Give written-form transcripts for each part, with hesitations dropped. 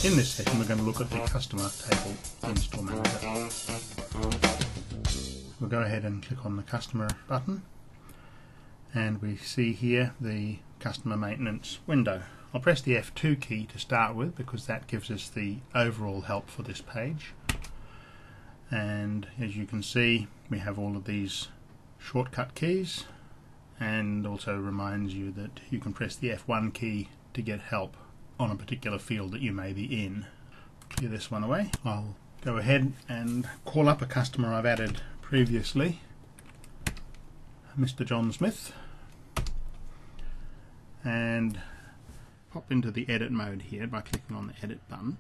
In this session we're going to look at the customer table in Store Manager. We'll go ahead and click on the customer button and we see here the customer maintenance window. I'll press the F2 key to start with because that gives us the overall help for this page, and as you can see we have all of these shortcut keys, and also reminds you that you can press the F1 key to get help on a particular field that you may be in. Clear this one away. I'll go ahead and call up a customer I've added previously, Mr. John Smith, and pop into the edit mode here by clicking on the edit button.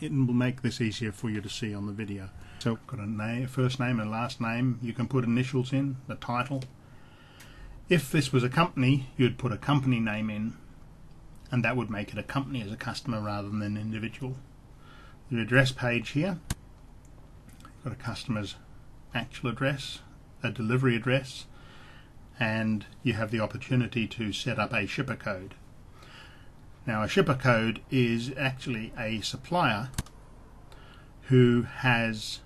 It will make this easier for you to see on the video. So got a name, first name and last name. You can put initials in, the title. If this was a company, you'd put a company name in, and that would make it a company as a customer rather than an individual. The address page here, you've got a customer's actual address, a delivery address, and you have the opportunity to set up a shipper code. Now, a shipper code is actually a supplier who has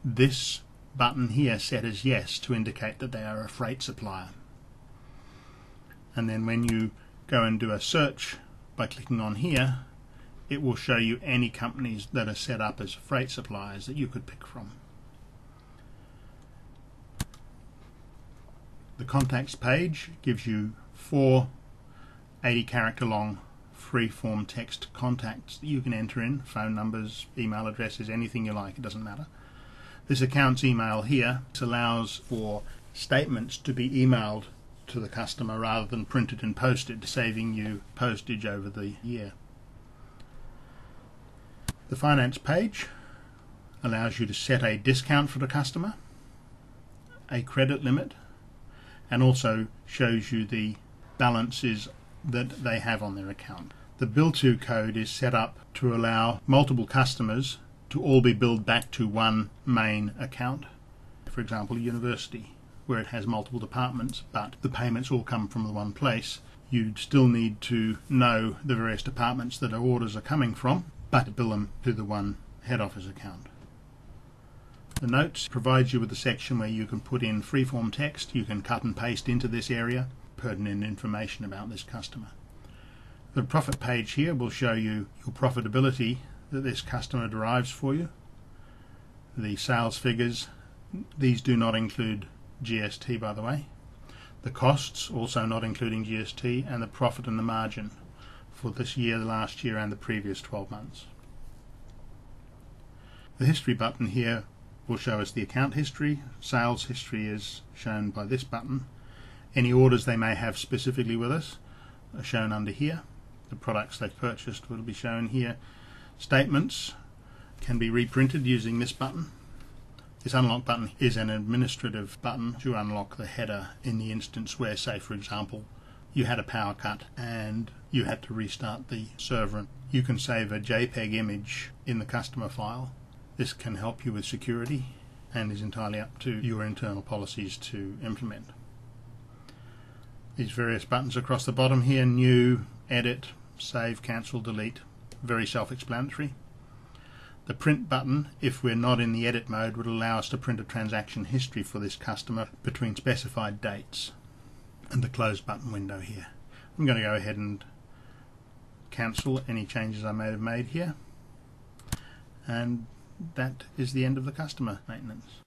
this button here set as yes to indicate that they are a freight supplier. And then when you go and do a search by clicking on here, it will show you any companies that are set up as freight suppliers that you could pick from. The contacts page gives you 4 80-character long free-form text contacts that you can enter in, phone numbers, email addresses, anything you like, it doesn't matter. This account's email here allows for statements to be emailed to the customer rather than printed and posted, saving you postage over the year. The finance page allows you to set a discount for the customer, a credit limit, and also shows you the balances that they have on their account. The bill to code is set up to allow multiple customers to all be billed back to one main account. For example, a university where it has multiple departments but the payments all come from the one place. You'd still need to know the various departments that our orders are coming from, but bill them to the one head office account. The notes provides you with a section where you can put in freeform text. You can cut and paste into this area pertinent information about this customer. The profit page here will show you your profitability that this customer derives for you. The sales figures, these do not include GST, by the way. The costs, also not including GST, and the profit and the margin for this year, the last year, and the previous 12 months. The history button here will show us the account history. Sales history is shown by this button. Any orders they may have specifically with us are shown under here. The products they've purchased will be shown here. Statements can be reprinted using this button. This unlock button is an administrative button to unlock the header in the instance where, say for example, you had a power cut and you had to restart the server. You can save a JPEG image in the customer file. This can help you with security and is entirely up to your internal policies to implement. These various buttons across the bottom here, new, edit, save, cancel, delete, very self-explanatory. The print button, if we're not in the edit mode, would allow us to print a transaction history for this customer between specified dates. And the close button window here. I'm going to go ahead and cancel any changes I may have made here. And that is the end of the customer maintenance.